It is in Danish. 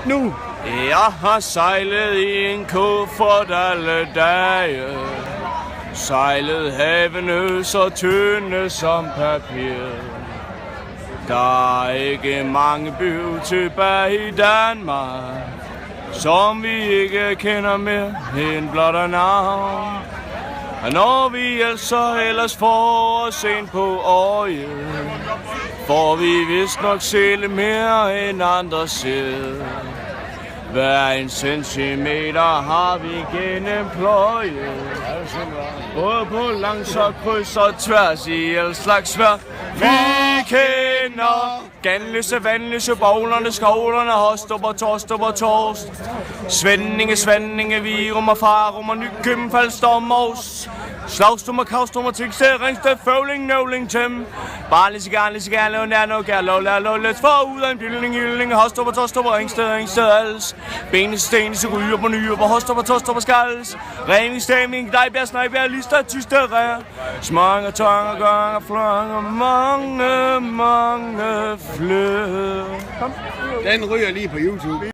Nu! Jeg har sejlet i en kuffert alle dage. Sejlet havene så tynde som papir. Der er ikke mange byer tilbage i Danmark, som vi ikke kender mere end blot af navn. Og når vi altså ellers får os ind på øjet, får vi vist nok selv mere end andre ser. Hver en centimeter har vi gennem pløjet, både på langs og kryds og tværs i al slags vejr. Vi kender Ganløse, vandløse, boglerne, skovlerne, Hostrup og Torstrup og Torst. Svendinge, Svendinge, Virum og Farum og Nykøbing, Falster, Mors. Slagstum og Kaustum og Tingsted, Ringsted, Føvling, Nøvling, Tem. Barnlig, Cigarlig, Nano, Gerlov, Lærlov, let's få ud af en bildning, Hyldning, Hostrup og Torstrup og Ringsted, Als. Bene, Stene, så ryger på nye, på Hostrup og Torstrup og Skals. Ræving, Stemning, Dejbjerg, Snejbjerg, Lister, Tyster, Smang og Tong og Gang og Flong og mange flø. Den ryger lige på YouTube.